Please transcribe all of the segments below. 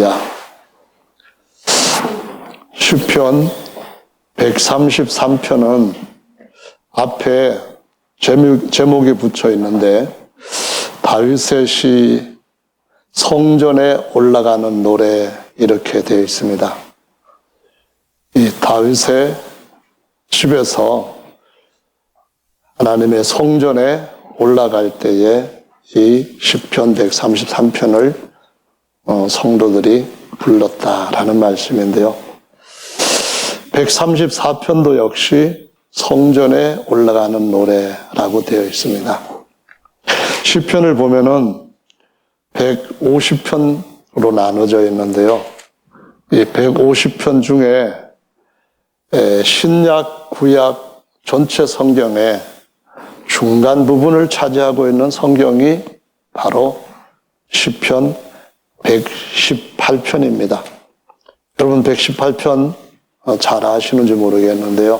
야, 시편 133편은 앞에 제목이 붙여 있는데 다윗의 시 성전에 올라가는 노래 이렇게 되어 있습니다. 이 다윗의 집에서 하나님의 성전에 올라갈 때에 이 시편 133편을 성도들이 불렀다라는 말씀인데요. 134편도 역시 성전에 올라가는 노래라고 되어 있습니다. 시편을 보면은 150편으로 나눠져 있는데요. 이 150편 중에 신약, 구약 전체 성경의 중간 부분을 차지하고 있는 성경이 바로 시편 118편입니다. 여러분 118편 잘 아시는지 모르겠는데요.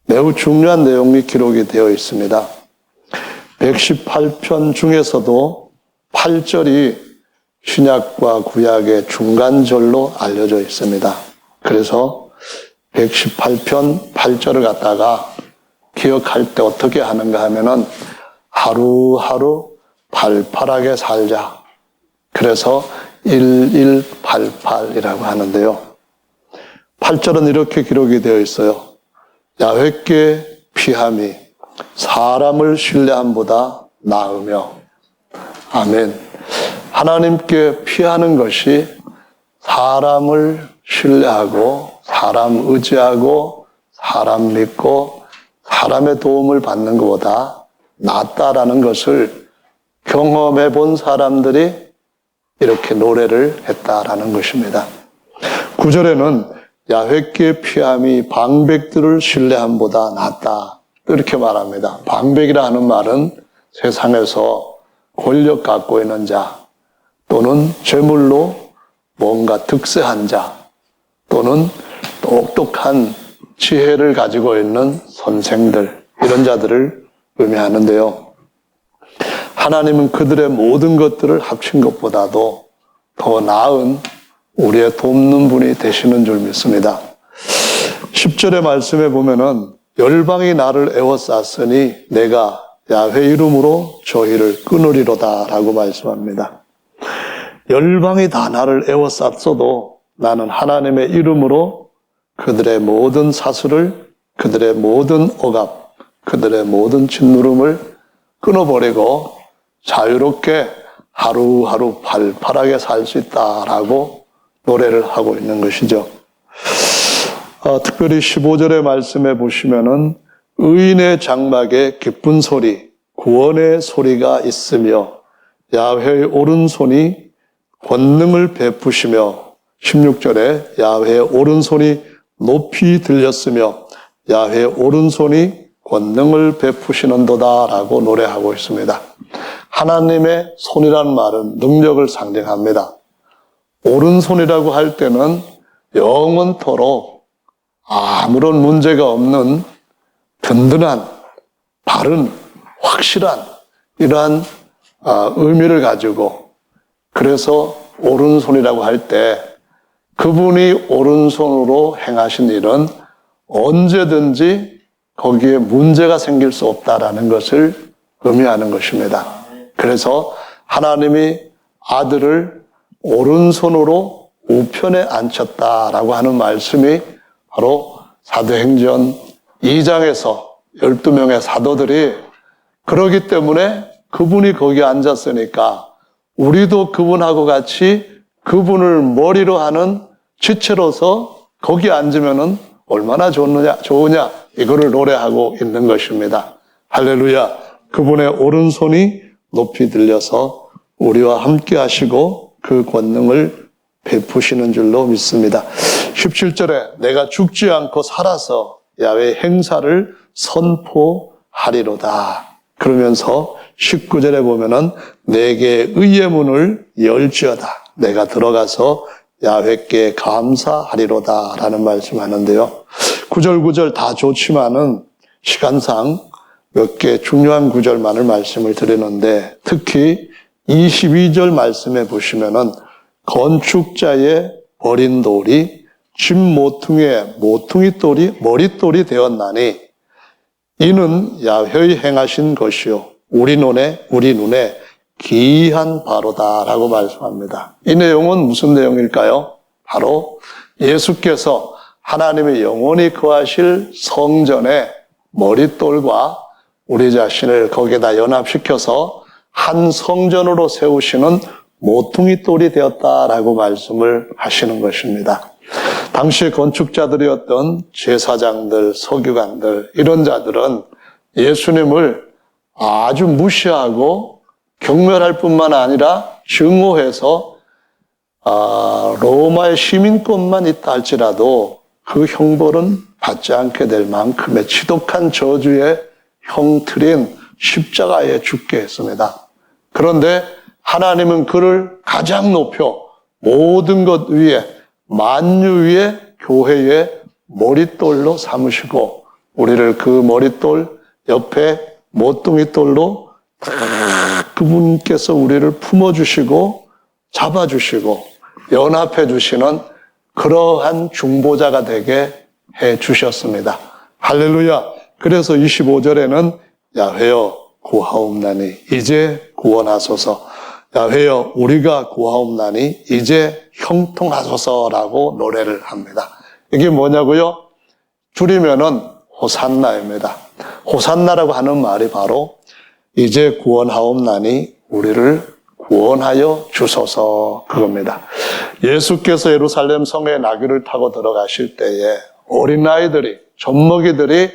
매우 중요한 내용이 기록이 되어 있습니다. 118편 중에서도 8절이 신약과 구약의 중간절로 알려져 있습니다. 그래서 118편 8절을 갖다가 기억할 때 어떻게 하는가 하면은 하루하루 발팔하게 살자. 그래서 1188이라고 하는데요. 8절은 이렇게 기록이 되어 있어요. 야훼께 피함이 사람을 신뢰함보다 나으며. 아멘. 하나님께 피하는 것이 사람을 신뢰하고 사람 의지하고 사람 믿고 사람의 도움을 받는 것보다 낫다라는 것을 경험해 본 사람들이 이렇게 노래를 했다라는 것입니다. 9절에는 야훼께 피함이 방백들을 신뢰함보다 낫다 이렇게 말합니다. 방백이라 하는 말은 세상에서 권력 갖고 있는 자 또는 재물로 뭔가 득세한 자 또는 똑똑한 지혜를 가지고 있는 선생들 이런 자들을 의미하는데요. 하나님은 그들의 모든 것들을 합친 것보다도 더 나은 우리의 돕는 분이 되시는 줄 믿습니다. 10절의 말씀에 보면은 열방이 나를 애워쌌으니 내가 야훼 이름으로 저희를 끊으리로다 라고 말씀합니다. 열방이 다 나를 애워쌌어도 나는 하나님의 이름으로 그들의 모든 사슬을, 그들의 모든 억압, 그들의 모든 짓누름을 끊어버리고 자유롭게 하루하루 발팔하게 살 수 있다라고 노래를 하고 있는 것이죠. 특별히 15절의 말씀에 보시면은 의인의 장막에 기쁜 소리, 구원의 소리가 있으며 야훼의 오른손이 권능을 베푸시며 16절에 야훼의 오른손이 높이 들렸으며 야훼의 오른손이 권능을 베푸시는도다라고 노래하고 있습니다. 하나님의 손이라는 말은 능력을 상징합니다. 오른손이라고 할 때는 영원토록 아무런 문제가 없는 든든한, 바른, 확실한 이러한 의미를 가지고 그래서 오른손이라고 할 때 그분이 오른손으로 행하신 일은 언제든지 거기에 문제가 생길 수 없다라는 것을 의미하는 것입니다. 그래서 하나님이 아들을 오른손으로 우편에 앉혔다라고 하는 말씀이 바로 사도행전 2장에서 12명의 사도들이 그러기 때문에 그분이 거기에 앉았으니까 우리도 그분하고 같이 그분을 머리로 하는 지체로서 거기에 앉으면은 얼마나 좋으냐 이거를 노래하고 있는 것입니다. 할렐루야. 그분의 오른손이 높이 들려서 우리와 함께 하시고 그 권능을 베푸시는 줄로 믿습니다. 17절에 내가 죽지 않고 살아서 야훼 행사를 선포하리로다. 그러면서 19절에 보면은 내게 의의 문을 열지어다. 내가 들어가서 야훼께 감사하리로다 라는 말씀하는데요. 9절 9절 다 좋지만은 시간상 몇 개 중요한 구절만을 말씀을 드리는데 특히 22절 말씀에 보시면은 건축자의 버린 돌이 집 모퉁이의 모퉁이돌이 머릿돌이 되었나니 이는 야훼의 행하신 것이요 우리 눈에 기이한 바로다라고 말씀합니다. 이 내용은 무슨 내용일까요? 바로 예수께서 하나님의 영원히 거하실 성전의 머릿돌과 우리 자신을 거기에다 연합시켜서 한 성전으로 세우시는 모퉁이돌이 되었다라고 말씀을 하시는 것입니다. 당시 건축자들이었던 제사장들, 서기관들 이런 자들은 예수님을 아주 무시하고 경멸할 뿐만 아니라 증오해서 로마의 시민권만 있다 할지라도 그 형벌은 받지 않게 될 만큼의 지독한 저주의 형틀인 십자가에 죽게 했습니다. 그런데 하나님은 그를 가장 높여 모든 것 위에 만유 위에 교회의 머릿돌로 삼으시고 우리를 그 머릿돌 옆에 모퉁이돌로 그분께서 우리를 품어주시고 잡아주시고 연합해 주시는 그러한 중보자가 되게 해 주셨습니다. 할렐루야. 그래서 25절에는 야훼여 구하옵나니 이제 구원하소서, 야훼여 우리가 구하옵나니 이제 형통하소서라고 노래를 합니다. 이게 뭐냐고요? 줄이면은 호산나입니다. 호산나라고 하는 말이 바로 이제 구원하옵나니 우리를 구원하여 주소서 그겁니다. 예수께서 예루살렘 성에 나귀를 타고 들어가실 때에 어린아이들이, 젖먹이들이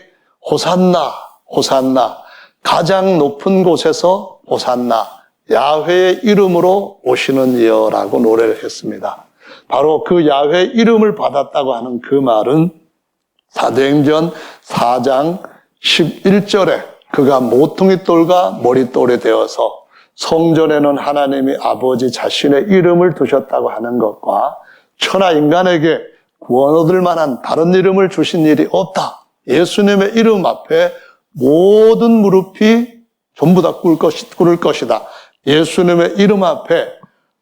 호산나, 호산나, 가장 높은 곳에서 호산나, 야훼의 이름으로 오시는 이여라고 노래를 했습니다. 바로 그 야훼의 이름을 받았다고 하는 그 말은 사도행전 4장 11절에 그가 모퉁이돌과 머릿돌이 되어서 성전에는 하나님이 아버지 자신의 이름을 두셨다고 하는 것과 천하 인간에게 구원 얻을 만한 다른 이름을 주신 일이 없다. 예수님의 이름 앞에 모든 무릎이 전부 다 꿇을 것이다. 예수님의 이름 앞에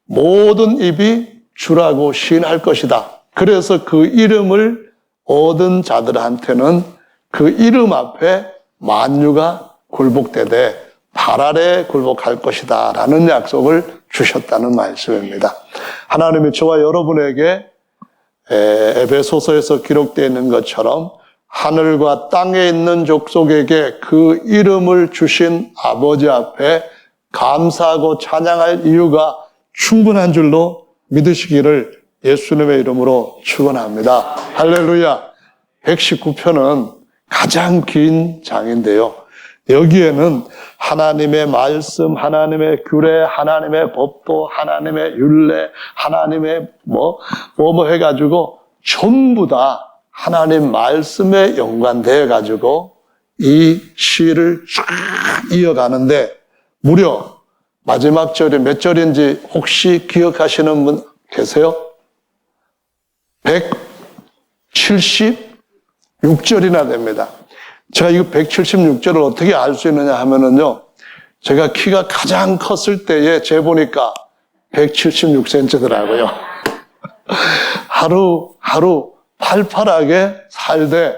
모든 입이 주라고 시인할 것이다. 그래서 그 이름을 얻은 자들한테는 그 이름 앞에 만유가 굴복되되 발 아래 굴복할 것이다 라는 약속을 주셨다는 말씀입니다. 하나님이 저와 여러분에게 에베소서에서 기록되어 있는 것처럼 하늘과 땅에 있는 족속에게 그 이름을 주신 아버지 앞에 감사하고 찬양할 이유가 충분한 줄로 믿으시기를 예수님의 이름으로 축원합니다. 할렐루야. 119편은 가장 긴 장인데요. 여기에는 하나님의 말씀, 하나님의 규례, 하나님의 법도, 하나님의 율례, 하나님의 뭐 해가지고 전부 다 하나님 말씀에 연관되어 가지고 이 시를 쭉 이어가는데 무려 마지막 절이 몇 절인지 혹시 기억하시는 분 계세요? 176절이나 됩니다. 제가 이거 176절을 어떻게 알 수 있느냐 하면은요, 제가 키가 가장 컸을 때에 재보니까 176cm더라고요. 하루 팔팔하게 살되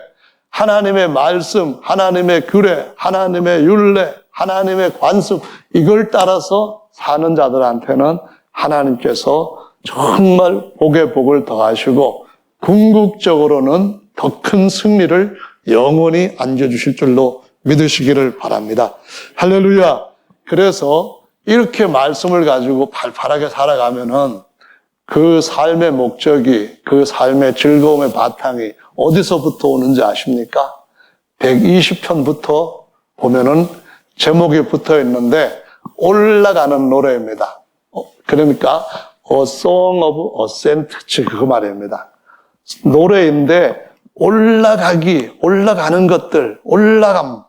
하나님의 말씀, 하나님의 규례, 하나님의 율례, 하나님의 관습 이걸 따라서 사는 자들한테는 하나님께서 정말 복에 복을 더하시고 궁극적으로는 더 큰 승리를 영원히 안겨주실 줄로 믿으시기를 바랍니다. 할렐루야. 그래서 이렇게 말씀을 가지고 팔팔하게 살아가면은 그 삶의 목적이, 그 삶의 즐거움의 바탕이 어디서부터 오는지 아십니까? 120편부터 보면은 제목이 붙어 있는데 올라가는 노래입니다. 그러니까 A Song of Ascent 그 말입니다. 노래인데 올라가는 것들, 올라감,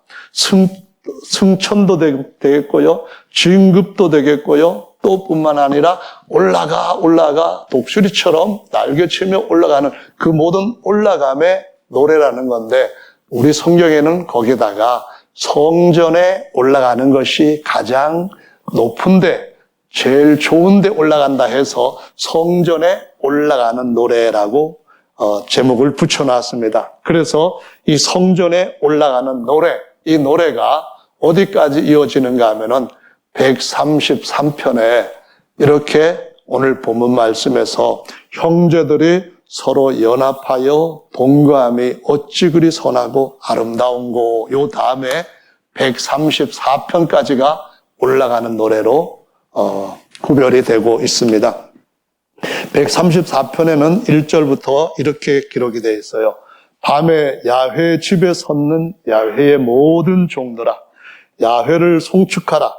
승천도 되겠고요, 진급도 되겠고요, 또 뿐만 아니라 올라가 독수리처럼 날개치며 올라가는 그 모든 올라감의 노래라는 건데 우리 성경에는 거기다가 성전에 올라가는 것이 가장 높은데 제일 좋은 데 올라간다 해서 성전에 올라가는 노래라고 제목을 붙여놨습니다. 그래서 이 성전에 올라가는 노래, 이 노래가 어디까지 이어지는가 하면은 133편에 이렇게 오늘 본문 말씀에서 형제들이 서로 연합하여 동거함이 어찌 그리 선하고 아름다운고, 요 다음에 134편까지가 올라가는 노래로 구별이 되고 있습니다. 134편에는 1절부터 이렇게 기록이 되어 있어요. 밤에 야훼 집에 섰는 야훼의 모든 종들아, 야훼를 송축하라.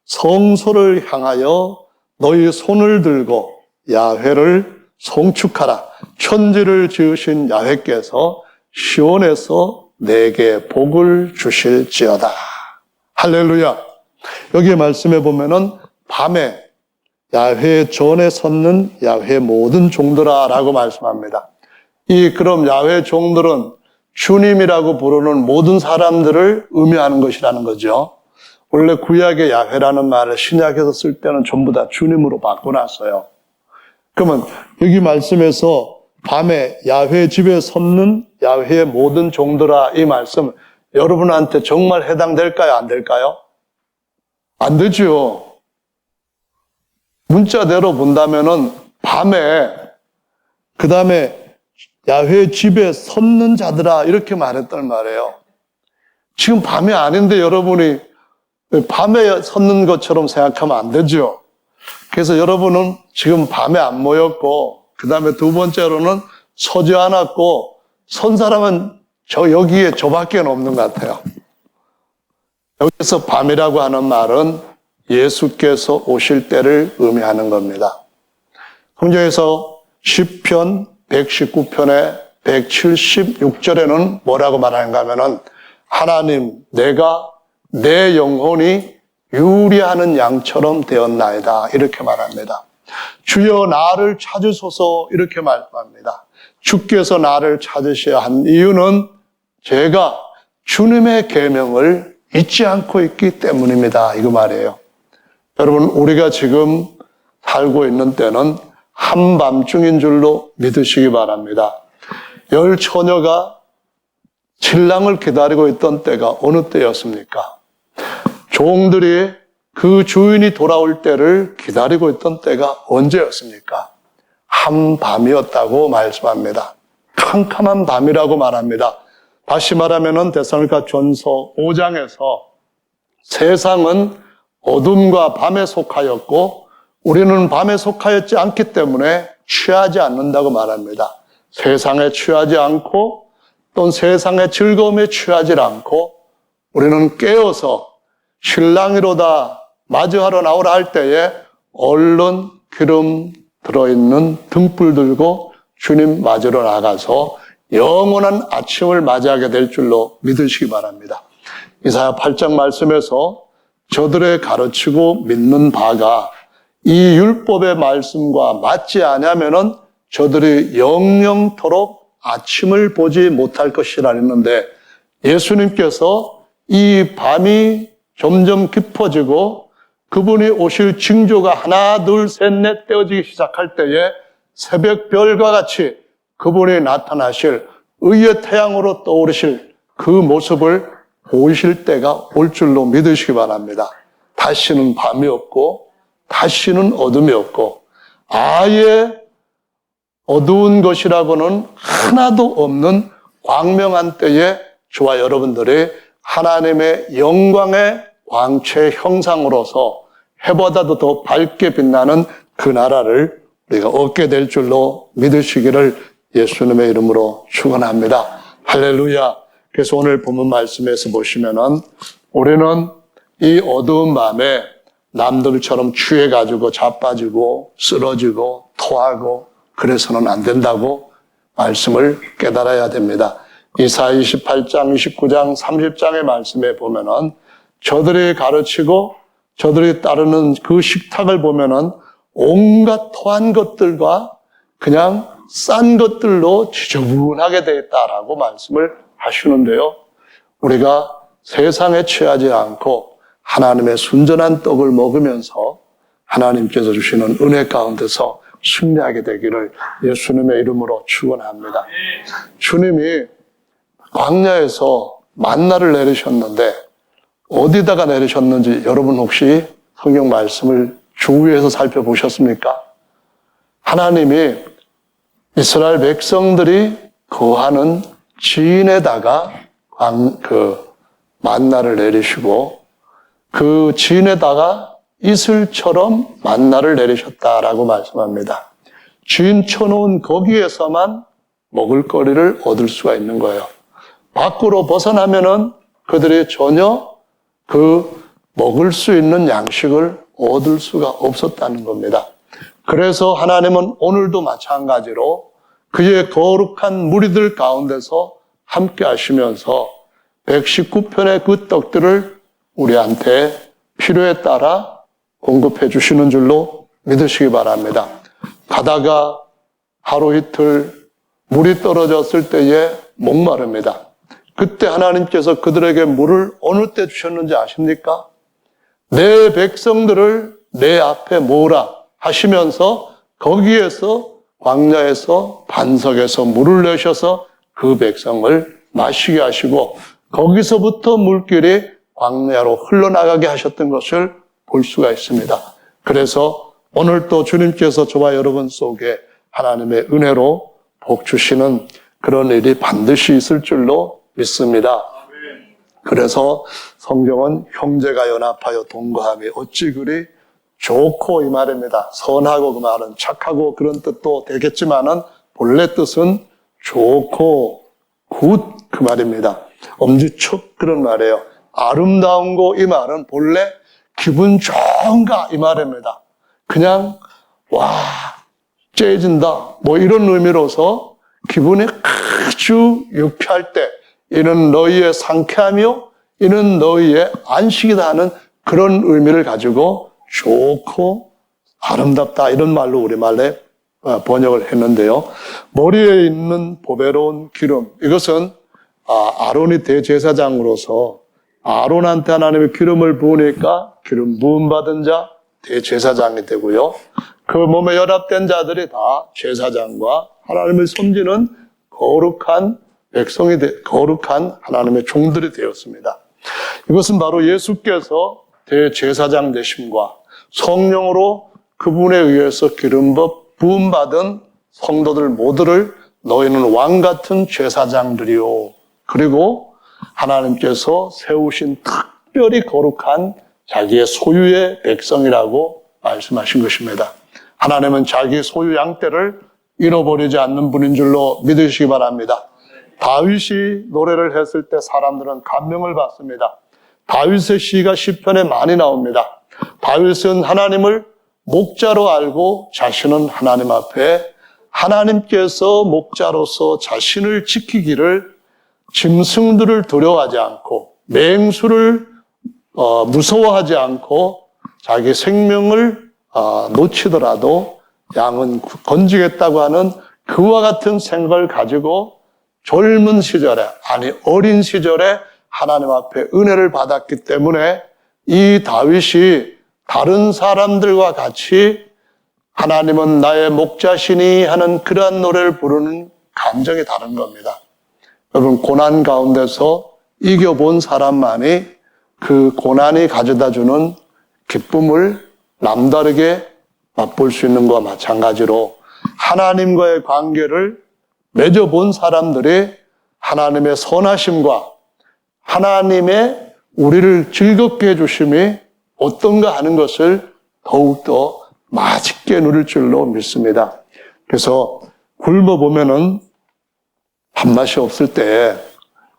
성소를 향하여 너희 손을 들고 야훼를 송축하라. 천지를 지으신 야훼께서 시온에서 내게 복을 주실지어다. 할렐루야. 여기 말씀해 보면은 밤에 야훼 전에 섰는 야훼 모든 종들아 라고 말씀합니다. 그럼 야훼 종들은 주님이라고 부르는 모든 사람들을 의미하는 것이라는 거죠. 원래 구약의 야훼라는 말을 신약에서 쓸 때는 전부 다 주님으로 바꿔놨어요. 그러면 여기 말씀에서 밤에 야훼 집에 섰는 야훼의 모든 종들아, 이 말씀 여러분한테 정말 해당될까요? 안 될까요? 안 되죠. 문자대로 본다면은 밤에, 그 다음에 야훼 집에 섰는 자들아, 이렇게 말했단 말이에요. 지금 밤이 아닌데 여러분이 밤에 섰는 것처럼 생각하면 안 되죠. 그래서 여러분은 지금 밤에 안 모였고, 그 다음에 두 번째로는 서지 않았고, 선 사람은 여기에 저밖에 없는 것 같아요. 여기서 밤이라고 하는 말은 예수께서 오실 때를 의미하는 겁니다. 성경에서 시편 119편의 176절에는 뭐라고 말하는가 하면은, 하나님, 내가 내 영혼이 유리하는 양처럼 되었나이다, 이렇게 말합니다. 주여 나를 찾으소서, 이렇게 말합니다. 주께서 나를 찾으셔야 한 이유는 제가 주님의 계명을 잊지 않고 있기 때문입니다, 이거 말이에요. 여러분, 우리가 지금 살고 있는 때는 한밤중인 줄로 믿으시기 바랍니다. 열 처녀가 신랑을 기다리고 있던 때가 어느 때였습니까? 종들이 그 주인이 돌아올 때를 기다리고 있던 때가 언제였습니까? 한밤이었다고 말씀합니다. 캄캄한 밤이라고 말합니다. 다시 말하면 데살로니가전서 5장에서 세상은 어둠과 밤에 속하였고 우리는 밤에 속하였지 않기 때문에 취하지 않는다고 말합니다. 세상에 취하지 않고 또 세상의 즐거움에 취하지 않고 우리는 깨어서 신랑이로다 맞이하러 나오라 할 때에 얼른 기름 들어있는 등불 들고 주님 맞으러 나가서 영원한 아침을 맞이하게 될 줄로 믿으시기 바랍니다. 이사야 8장 말씀에서 저들의 가르치고 믿는 바가 이 율법의 말씀과 맞지 않으면은 저들이 영영토록 아침을 보지 못할 것이라 했는데, 예수님께서 이 밤이 점점 깊어지고 그분이 오실 징조가 하나 둘 셋 넷 떼어지기 시작할 때에 새벽별과 같이 그분이 나타나실 의의 태양으로 떠오르실 그 모습을 보이실 때가 올 줄로 믿으시기 바랍니다. 다시는 밤이 없고 다시는 어둠이 없고 아예 어두운 것이라고는 하나도 없는 광명한 때에 저와 여러분들이 하나님의 영광의 광채 형상으로서 해보다도 더 밝게 빛나는 그 나라를 우리가 얻게 될 줄로 믿으시기를 예수님의 이름으로 축원합니다. 할렐루야. 그래서 오늘 본문 말씀에서 보시면은 우리는 이 어두운 밤에 남들처럼 취해가지고 자빠지고 쓰러지고 토하고 그래서는 안 된다고 말씀을 깨달아야 됩니다. 이사야 28장, 29장, 30장의 말씀에 보면은 저들이 가르치고 저들이 따르는 그 식탁을 보면은 온갖 토한 것들과 그냥 싼 것들로 지저분하게 되어 있다라고 말씀을 하시는데요. 우리가 세상에 취하지 않고 하나님의 순전한 떡을 먹으면서 하나님께서 주시는 은혜 가운데서 승리하게 되기를 예수님의 이름으로 축원합니다. 주님이 광야에서 만나를 내리셨는데 어디다가 내리셨는지 여러분 혹시 성경 말씀을 주위에서 살펴보셨습니까? 하나님이 이스라엘 백성들이 거하는 진에다가 만나를 내리시고 그 진에다가 이슬처럼 만나를 내리셨다라고 말씀합니다. 진 쳐놓은 거기에서만 먹을거리를 얻을 수가 있는 거예요. 밖으로 벗어나면은 그들이 전혀 먹을 수 있는 양식을 얻을 수가 없었다는 겁니다. 그래서 하나님은 오늘도 마찬가지로 그의 거룩한 무리들 가운데서 함께 하시면서 119편의 그 떡들을 우리한테 필요에 따라 공급해 주시는 줄로 믿으시기 바랍니다. 가다가 하루 이틀 물이 떨어졌을 때에 목마릅니다. 그때 하나님께서 그들에게 물을 어느 때 주셨는지 아십니까? 내 백성들을 내 앞에 모으라 하시면서 거기에서 광야에서 반석에서 물을 내셔서 그 백성을 마시게 하시고 거기서부터 물길이 광야로 흘러나가게 하셨던 것을 볼 수가 있습니다. 그래서 오늘 또 주님께서 저와 여러분 속에 하나님의 은혜로 복 주시는 그런 일이 반드시 있을 줄로 믿습니다. 그래서 성경은 형제가 연합하여 동거함이 어찌 그리 좋고 이 말입니다. 선하고 그 말은 착하고 그런 뜻도 되겠지만은 본래 뜻은 좋고 굿 그 말입니다. 엄지척 그런 말이에요. 아름다운 거 이 말은 본래 기분 좋은가 이 말입니다. 그냥 와 째진다 뭐 이런 의미로서 기분이 아주 유쾌할 때 이는 너희의 상쾌하며 이는 너희의 안식이다 하는 그런 의미를 가지고 좋고 아름답다 이런 말로 우리말에 번역을 했는데요. 머리에 있는 보배로운 기름 이것은 아론이 대제사장으로서 아론한테 하나님의 기름을 부으니까 기름 부음 받은 자 대제사장이 되고요. 그 몸에 연합된 자들이 다 제사장과 하나님을 섬기는 거룩한 백성이 거룩한 하나님의 종들이 되었습니다. 이것은 바로 예수께서 대제사장 되심과 성령으로 그분에 의해서 기름 부음 받은 성도들 모두를 너희는 왕 같은 제사장들이요. 그리고 하나님께서 세우신 특별히 거룩한 자기의 소유의 백성이라고 말씀하신 것입니다. 하나님은 자기 소유 양떼를 잃어버리지 않는 분인 줄로 믿으시기 바랍니다. 다윗이 노래를 했을 때 사람들은 감명을 받습니다. 다윗의 시가 시편에 많이 나옵니다. 다윗은 하나님을 목자로 알고 자신은 하나님 앞에 하나님께서 목자로서 자신을 지키기를 짐승들을 두려워하지 않고 맹수를 무서워하지 않고 자기 생명을 놓치더라도 양은 건지겠다고 하는 그와 같은 생각을 가지고 젊은 시절에 아니 어린 시절에 하나님 앞에 은혜를 받았기 때문에 이 다윗이 다른 사람들과 같이 하나님은 나의 목자시니 하는 그러한 노래를 부르는 감정이 다른 겁니다. 여러분 고난 가운데서 이겨본 사람만이 그 고난이 가져다주는 기쁨을 남다르게 맛볼 수 있는 것과 마찬가지로 하나님과의 관계를 맺어본 사람들이 하나님의 선하심과 하나님의 우리를 즐겁게 해주심이 어떤가 하는 것을 더욱더 맛있게 누릴 줄로 믿습니다. 그래서 굶어보면은 밥맛이 없을 때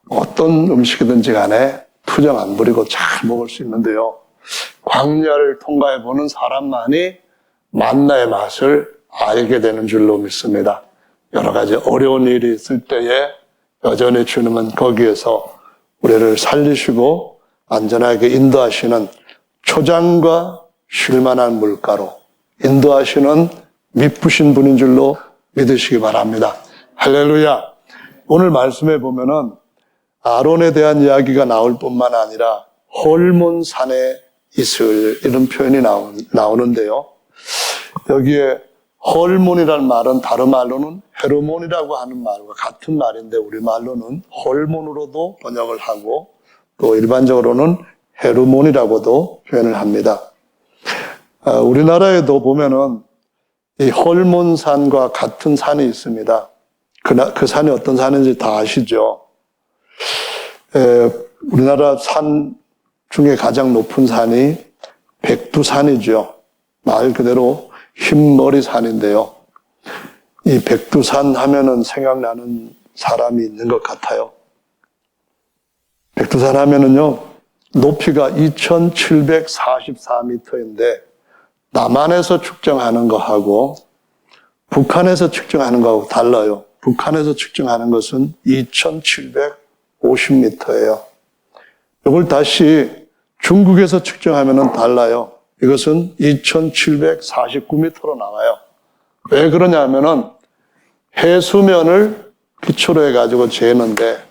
어떤 음식이든지 간에 투정 안 부리고 잘 먹을 수 있는데요. 광야를 통과해보는 사람만이 만나의 맛을 알게 되는 줄로 믿습니다. 여러 가지 어려운 일이 있을 때에 여전히 주님은 거기에서 우리를 살리시고 안전하게 인도하시는 초장과 쉴만한 물가로 인도하시는 미쁘신 분인 줄로 믿으시기 바랍니다. 할렐루야. 오늘 말씀에 보면은 아론에 대한 이야기가 나올 뿐만 아니라 홀몬산에 있을 이런 표현이 나오는데요. 여기에 헐몬이라는 말은 다른 말로는 헤르몬이라고 하는 말과 같은 말인데 우리말로는 헐몬으로도 번역을 하고 또 일반적으로는 헤르몬이라고도 표현을 합니다. 우리나라에도 보면은 이 헐몬산과 같은 산이 있습니다. 그 산이 어떤 산인지 다 아시죠? 우리나라 산 중에 가장 높은 산이 백두산이죠. 말 그대로 흰머리 산인데요. 이 백두산 하면은 생각나는 사람이 있는 것 같아요. 백두산 하면은요, 높이가 2,744m인데, 남한에서 측정하는 거하고 북한에서 측정하는 거하고 달라요. 북한에서 측정하는 것은 2,750m예요. 이걸 다시 중국에서 측정하면 달라요. 이것은 2,749m로 나와요. 왜 그러냐 하면은 해수면을 기초로 해가지고 재는데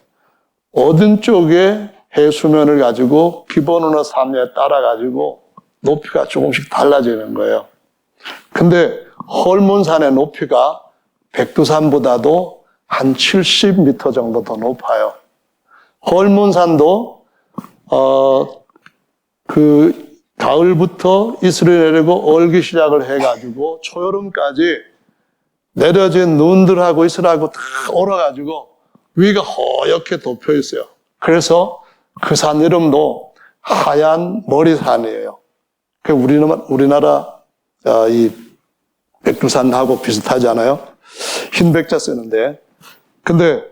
어떤 쪽에 해수면을 가지고 기본온도 산에 따라가지고 높이가 조금씩 달라지는 거예요. 근데 헐몬산의 높이가 백두산보다도 한 70m 정도 더 높아요. 헐몬산도 가을부터 이슬이 내리고 얼기 시작을 해가지고 초여름까지 내려진 눈들하고 이슬하고 다 얼어가지고 위가 허옇게 덮여 있어요. 그래서 그 산 이름도 하얀 머리산이에요. 우리나라 이 백두산하고 비슷하잖아요. 흰 백자 쓰는데. 근데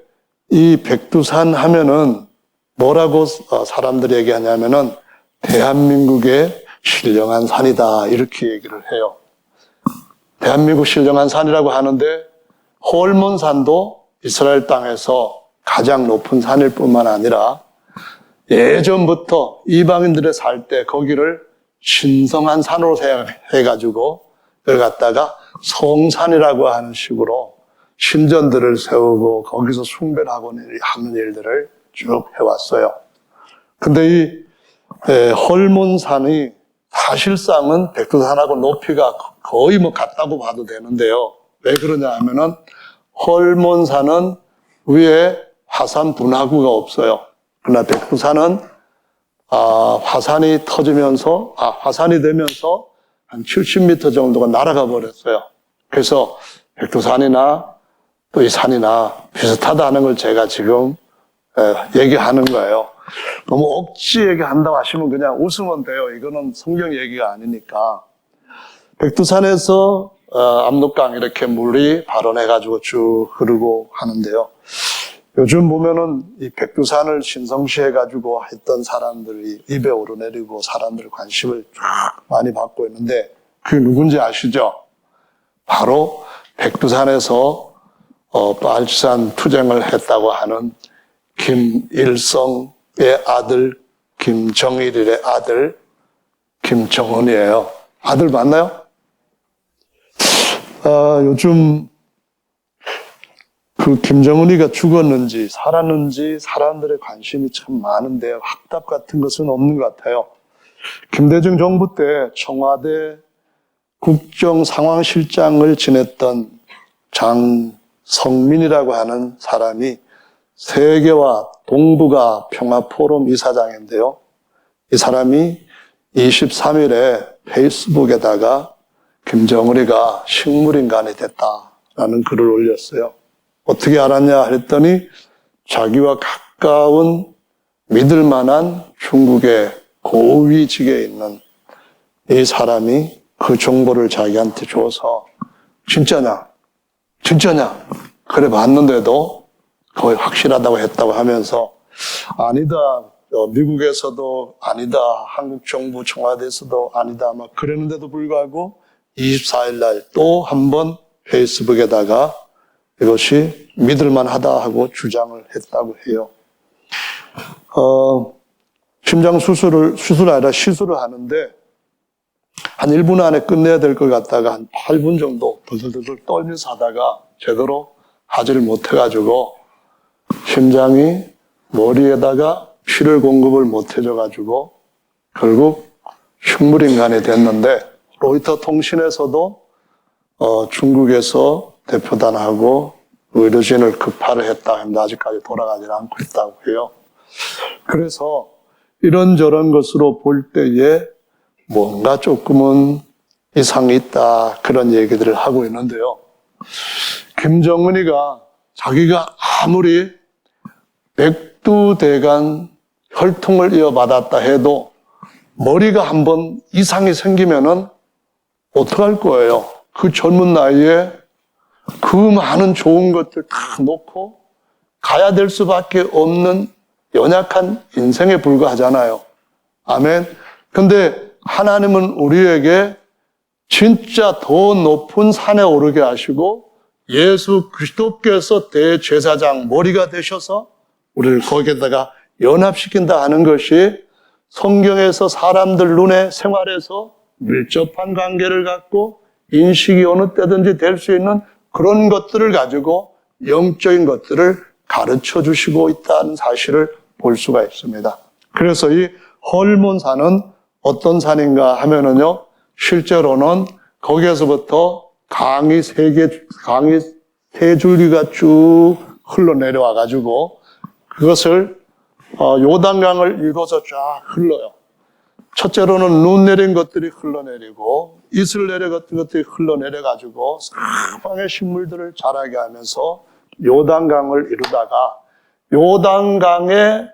이 백두산 하면은 뭐라고 사람들이 얘기하냐면은 대한민국의 신령한 산이다 이렇게 얘기를 해요. 대한민국 신령한 산이라고 하는데 헐몬산도 이스라엘 땅에서 가장 높은 산일 뿐만 아니라 예전부터 이방인들이 살 때 거기를 신성한 산으로 생각해가지고 그걸 갖다가 성산이라고 하는 식으로 신전들을 세우고 거기서 숭배를 하는 일들을 쭉 해왔어요. 근데 이 헐몬산이 사실상은 백두산하고 높이가 거의 같다고 봐도 되는데요. 왜 그러냐 하면은 헐몬산은 위에 화산 분화구가 없어요. 그러나 백두산은 화산이 되면서 한 70m 정도가 날아가 버렸어요. 그래서 백두산이나 또 이 산이나 비슷하다는 걸 제가 지금 얘기하는 거예요. 너무 억지 얘기한다고 하시면 그냥 웃으면 돼요. 이거는 성경 얘기가 아니니까. 백두산에서 압록강 이렇게 물이 발원해가지고 쭉 흐르고 하는데요. 요즘 보면은 이 백두산을 신성시해가지고 했던 사람들이 입에 오르내리고 사람들 관심을 쫙 많이 받고 있는데 그게 누군지 아시죠? 바로 백두산에서 빨치산 투쟁을 했다고 하는 김일성의 아들, 김정일의 아들, 김정은이에요. 아들 맞나요? 요즘 그 김정은이가 죽었는지 살았는지 사람들의 관심이 참 많은데요. 확답 같은 것은 없는 것 같아요. 김대중 정부 때 청와대 국정상황실장을 지냈던 장성민이라고 하는 사람이 세계와 동북아 평화포럼 이사장인데요. 이 사람이 23일에 페이스북에다가 김정은이가 식물인간이 됐다라는 글을 올렸어요. 어떻게 알았냐 했더니 자기와 가까운 믿을 만한 중국의 고위직에 있는 이 사람이 그 정보를 자기한테 줘서 진짜냐? 그래 봤는데도 거의 확실하다고 했다고 하면서 아니다. 미국에서도 아니다. 한국 정부 청와대에서도 아니다. 막 그랬는데도 불구하고 24일 날 또 한 번 페이스북에다가 이것이 믿을만하다 하고 주장을 했다고 해요. 심장 수술 아니라 시술을 하는데 한 1분 안에 끝내야 될 것 같다가 한 8분 정도 덜덜덜 떨면서 하다가 제대로 하지를 못해가지고 심장이 머리에다가 피를 공급을 못해줘가지고 결국 흉물인간이 됐는데 로이터 통신에서도 중국에서 대표단하고 의료진을 급파를 했다 합니다. 아직까지 돌아가지 않고 있다고 해요. 그래서 이런저런 것으로 볼 때에 뭔가 조금은 이상이 있다, 그런 얘기들을 하고 있는데요. 김정은이가 자기가 아무리 백두대간 혈통을 이어받았다 해도 머리가 한번 이상이 생기면은 어떡할 거예요? 그 젊은 나이에 그 많은 좋은 것들 다 놓고 가야 될 수밖에 없는 연약한 인생에 불과하잖아요. 아멘. 근데 하나님은 우리에게 진짜 더 높은 산에 오르게 하시고 예수 그리스도께서 대제사장 머리가 되셔서 우리를 거기에다가 연합시킨다 하는 것이 성경에서 사람들 눈에 생활에서 밀접한 관계를 갖고 인식이 어느 때든지 될 수 있는 그런 것들을 가지고 영적인 것들을 가르쳐 주시고 있다는 사실을 볼 수가 있습니다. 그래서 이 헐몬산은 어떤 산인가 하면은요, 실제로는 거기에서부터 강이 세 줄기가 쭉 흘러내려와 가지고 그것을 요단강을 이루어서 쫙 흘러요. 첫째로는 눈 내린 것들이 흘러내리고 이슬 내린 것들이 흘러내려 가지고 사방의 식물들을 자라게 하면서 요단강을 이루다가 요단강에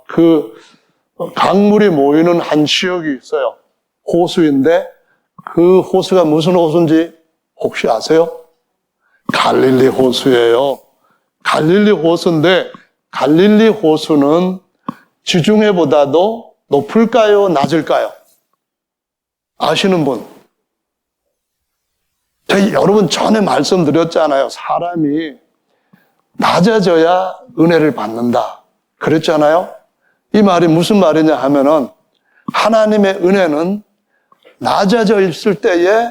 그 강물이 모이는 한 지역이 있어요. 호수인데 그 호수가 무슨 호수인지 혹시 아세요? 갈릴리 호수예요. 갈릴리 호수인데 갈릴리 호수는 지중해보다도 높을까요? 낮을까요? 아시는 분? 제가 여러분 전에 말씀드렸잖아요. 사람이 낮아져야 은혜를 받는다. 그랬잖아요. 이 말이 무슨 말이냐 하면은 하나님의 은혜는 낮아져 있을 때에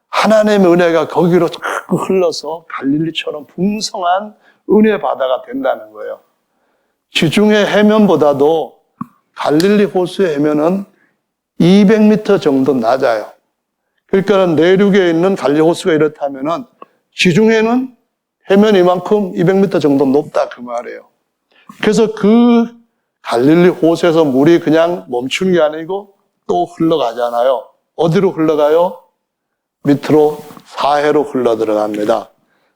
하나님의 은혜가 거기로 자꾸 흘러서 갈릴리처럼 풍성한 은혜 바다가 된다는 거예요. 지중해 해면보다도 갈릴리 호수의 해면은 200m 정도 낮아요. 그러니까 내륙에 있는 갈릴리 호수가 이렇다면은 지중해는 해면 이만큼 200m 정도 높다 그 말이에요. 그래서 그 갈릴리 호수에서 물이 그냥 멈추는 게 아니고 또 흘러가잖아요. 어디로 흘러가요? 밑으로 사해로 흘러 들어갑니다.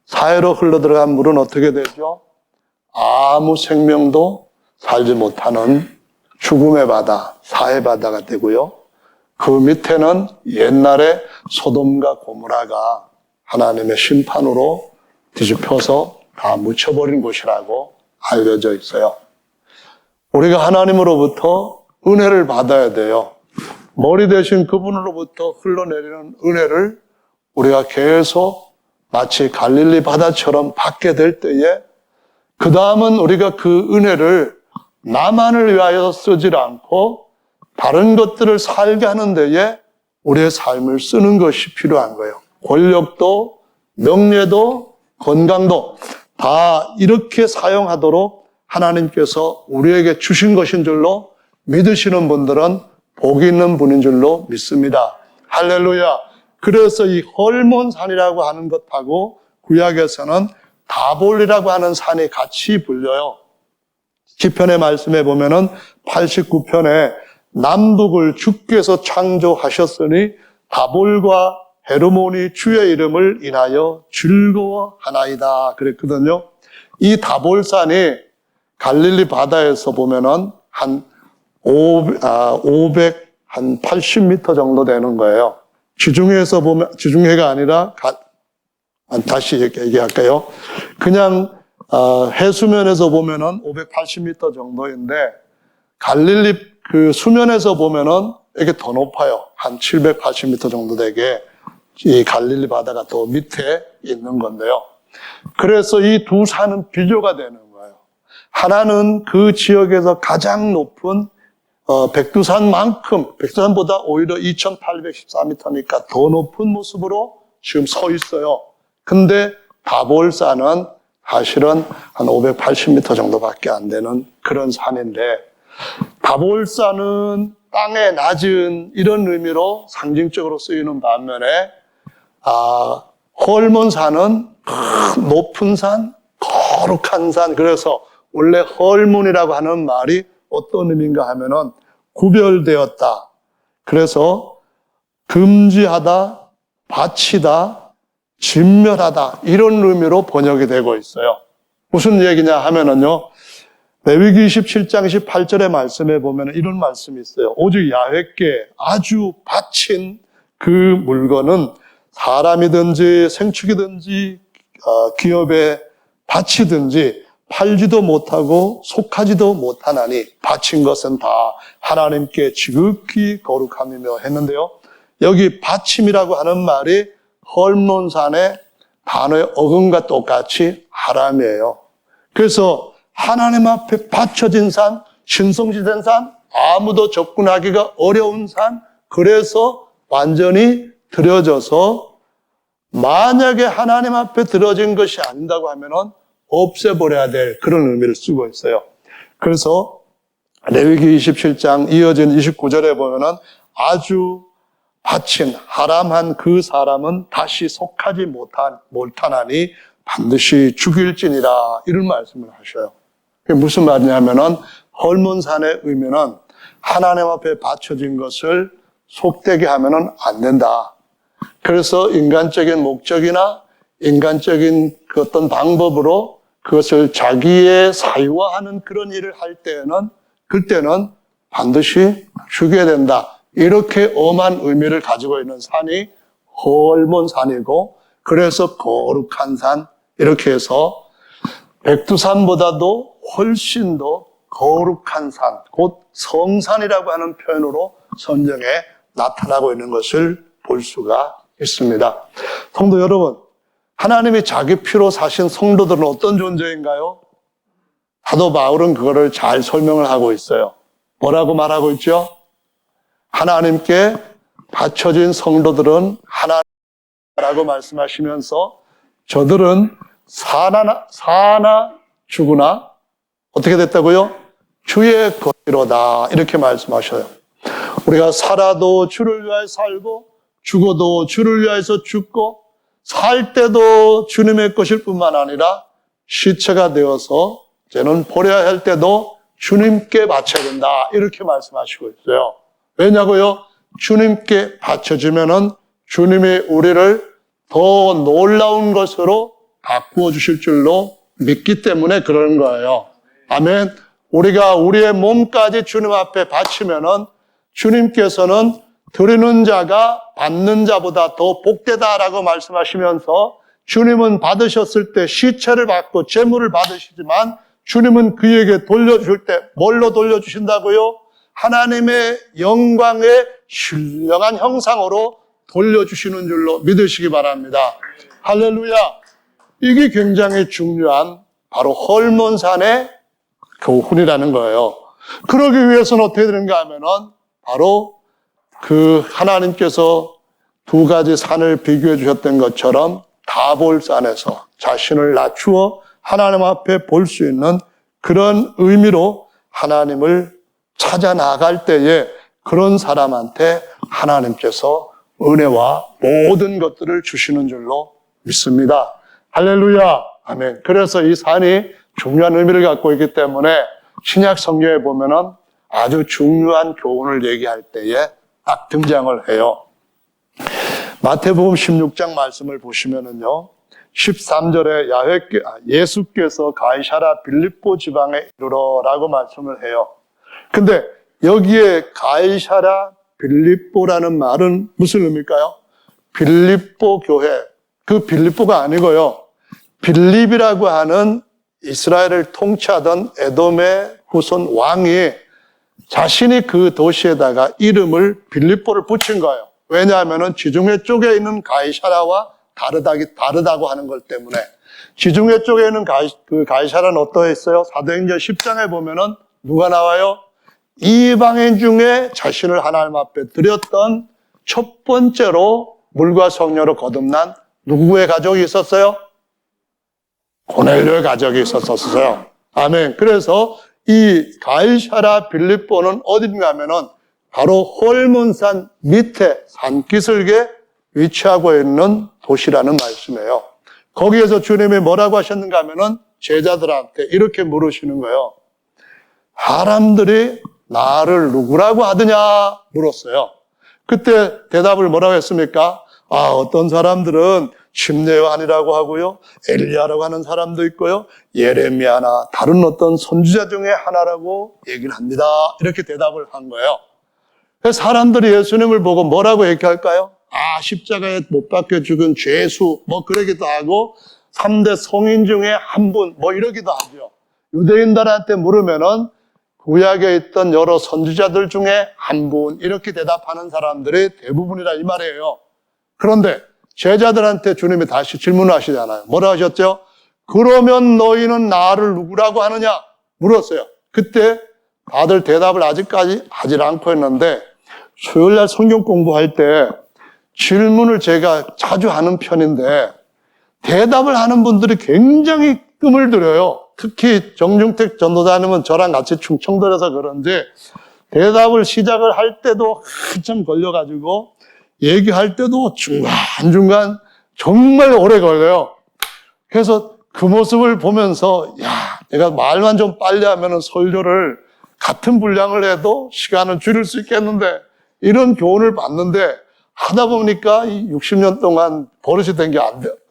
사해로 흘러 들어간 물은 어떻게 되죠? 아무 생명도 살지 못하는 죽음의 바다, 사해 바다가 되고요. 그 밑에는 옛날에 소돔과 고모라가 하나님의 심판으로 뒤집혀서 다 묻혀버린 곳이라고 알려져 있어요. 우리가 하나님으로부터 은혜를 받아야 돼요. 머리 대신 그분으로부터 흘러내리는 은혜를 우리가 계속 마치 갈릴리 바다처럼 받게 될 때에 그 다음은 우리가 그 은혜를 나만을 위하여 쓰지 않고 다른 것들을 살게 하는 데에 우리의 삶을 쓰는 것이 필요한 거예요. 권력도 명예도 건강도 다 이렇게 사용하도록 하나님께서 우리에게 주신 것인 줄로 믿으시는 분들은 복이 있는 분인 줄로 믿습니다. 할렐루야. 그래서 이 헐몬산이라고 하는 것하고 구약에서는 다볼이라고 하는 산이 같이 불려요. 시편의 말씀에 보면은 89편에 남북을 주께서 창조하셨으니 다볼과 헤르몬이 주의 이름을 인하여 즐거워하나이다 그랬거든요. 이 다볼산이 갈릴리 바다에서 보면은 한 580m 정도 되는 거예요. 지중해에서 보면, 지중해가 아니라, 다시 얘기할까요? 그냥, 해수면에서 보면은 580m 정도인데, 갈릴리 그 수면에서 보면은 이게 더 높아요. 한 780m 정도 되게 이 갈릴리 바다가 더 밑에 있는 건데요. 그래서 이 두 산은 비교가 되는 거예요. 하나는 그 지역에서 가장 높은 백두산만큼, 백두산보다 오히려 2814m니까 더 높은 모습으로 지금 서 있어요. 근데 다볼산은 사실은 한 580m 정도밖에 안 되는 그런 산인데, 다볼산은 땅에 낮은 이런 의미로 상징적으로 쓰이는 반면에 헐몬산은 높은 산, 거룩한 산. 그래서 원래 헐몬이라고 하는 말이 어떤 의미인가 하면은 구별되었다. 그래서 금지하다, 바치다, 진멸하다 이런 의미로 번역이 되고 있어요. 무슨 얘기냐 하면은요. 레위기 27장 18절의 말씀에 보면 이런 말씀이 있어요. 오직 야훼께 아주 바친 그 물건은 사람이든지 생축이든지 기업에 바치든지 팔지도 못하고 속하지도 못하나니 바친 것은 다 하나님께 지극히 거룩함이며 했는데요. 여기 바침이라고 하는 말이 헐몬산의 단어의 어근과 똑같이 하람이에요. 그래서 하나님 앞에 바쳐진 산, 신성시된 산, 아무도 접근하기가 어려운 산, 그래서 완전히 드려져서 만약에 하나님 앞에 드려진 것이 아닌다고 하면은 없애버려야 될 그런 의미를 쓰고 있어요. 그래서 레위기 27장 이어진 29절에 보면은 아주 바친 하람한 그 사람은 다시 속하지 못하나니 반드시 죽일지니라 이런 말씀을 하셔요. 그게 무슨 말이냐면은 헐몬산의 의미는 하나님 앞에 바쳐진 것을 속되게 하면은 안 된다. 그래서 인간적인 목적이나 인간적인 그 어떤 방법으로 그것을 자기의 사유화하는 그런 일을 할 때에는 그때는 반드시 죽여야 된다. 이렇게 엄한 의미를 가지고 있는 산이 헐몬산이고 그래서 거룩한 산 이렇게 해서 백두산보다도 훨씬 더 거룩한 산, 곧 성산이라고 하는 표현으로 성경에 나타나고 있는 것을 볼 수가 있습니다. 성도 여러분, 하나님이 자기 피로 사신 성도들은 어떤 존재인가요? 사도 바울은 그거를 잘 설명을 하고 있어요. 뭐라고 말하고 있죠? 하나님께 바쳐진 성도들은 하나님이라고 말씀하시면서 저들은 사나 죽으나 어떻게 됐다고요? 주의 것이로다 이렇게 말씀하셔요. 우리가 살아도 주를 위하여 살고 죽어도 주를 위하여서 죽고 살 때도 주님의 것일 뿐만 아니라 시체가 되어서 이제는 버려야 할 때도 주님께 바쳐야 된다 이렇게 말씀하시고 있어요. 왜냐고요? 주님께 바쳐주면은 주님이 우리를 더 놀라운 것으로 바꾸어 주실 줄로 믿기 때문에 그런 거예요. 아멘. 우리가 우리의 몸까지 주님 앞에 바치면은 주님께서는 드리는 자가 받는 자보다 더 복되다라고 말씀하시면서 주님은 받으셨을 때 시체를 받고 재물을 받으시지만 주님은 그에게 돌려줄 때 뭘로 돌려주신다고요? 하나님의 영광의 신령한 형상으로 돌려주시는 줄로 믿으시기 바랍니다. 할렐루야. 이게 굉장히 중요한 바로 헐몬산의 교훈이라는 거예요. 그러기 위해서는 어떻게 되는가 하면은 바로 그 하나님께서 두 가지 산을 비교해 주셨던 것처럼 다볼산에서 자신을 낮추어 하나님 앞에 볼 수 있는 그런 의미로 하나님을 찾아 나갈 때에 그런 사람한테 하나님께서 은혜와 모든 것들을 주시는 줄로 믿습니다. 할렐루야. 아멘. 그래서 이 산이 중요한 의미를 갖고 있기 때문에 신약 성경에 보면은 아주 중요한 교훈을 얘기할 때에 딱 등장을 해요. 마태복음 16장 말씀을 보시면은요. 13절에 예수께서 가이사랴 빌립보 지방에 이르러라고 말씀을 해요. 근데 여기에 가이사랴 빌립보라는 말은 무슨 의미일까요? 빌립보 교회. 그 빌립보가 아니고요. 빌립이라고 하는 이스라엘을 통치하던 에돔의 후손 왕이 자신이 그 도시에다가 이름을 빌립보를 붙인 거예요. 왜냐하면 지중해 쪽에 있는 가이사랴와 다르다고 하는 것 때문에. 지중해 쪽에 있는 가이사랴는 어떠했어요? 사도행전 10장에 보면은 누가 나와요? 이방인 중에 자신을 하나님 앞에 드렸던 첫 번째로 물과 성녀로 거듭난 누구의 가족이 있었어요? 고넬료의 가족이 있었어요. 아멘. 그래서 이 가이사랴 빌립보는 어딘가 하면은 바로 홀몬산 밑에 산기슭에 위치하고 있는 도시라는 말씀이에요. 거기에서 주님이 뭐라고 하셨는가 하면은 제자들한테 이렇게 물으시는 거예요. 사람들이 나를 누구라고 하느냐 물었어요. 그때 대답을 뭐라고 했습니까? 어떤 사람들은 침례 요한이라고 하고요, 엘리야라고 하는 사람도 있고요, 예레미야나 다른 어떤 선지자 중에 하나라고 얘기를 합니다. 이렇게 대답을 한 거예요. 그래서 사람들이 예수님을 보고 뭐라고 얘기할까요? 십자가에 못 박혀 죽은 죄수, 그러기도 하고, 3대 성인 중에 한 분, 이러기도 하죠. 유대인들한테 물으면은, 구약에 있던 여러 선지자들 중에 한 분, 이렇게 대답하는 사람들이 대부분이라 이 말이에요. 그런데, 제자들한테 주님이 다시 질문을 하시잖아요. 뭐라 하셨죠? 그러면 너희는 나를 누구라고 하느냐? 물었어요. 그때 다들 대답을 아직까지 하질 않고 있는데, 수요일날 성경 공부할 때 질문을 제가 자주 하는 편인데 대답을 하는 분들이 굉장히 뜸을 들여요. 특히 정중택 전도사님은 저랑 같이 충청도라서 그런지 대답을 시작을 할 때도 한참 걸려가지고 얘기할 때도 중간중간 정말 오래 걸려요. 그래서 그 모습을 보면서 내가 말만 좀 빨리 하면은 설교를 같은 분량을 해도 시간을 줄일 수 있겠는데 이런 교훈을 받는데 하다 보니까 이 60년 동안 버릇이 된 게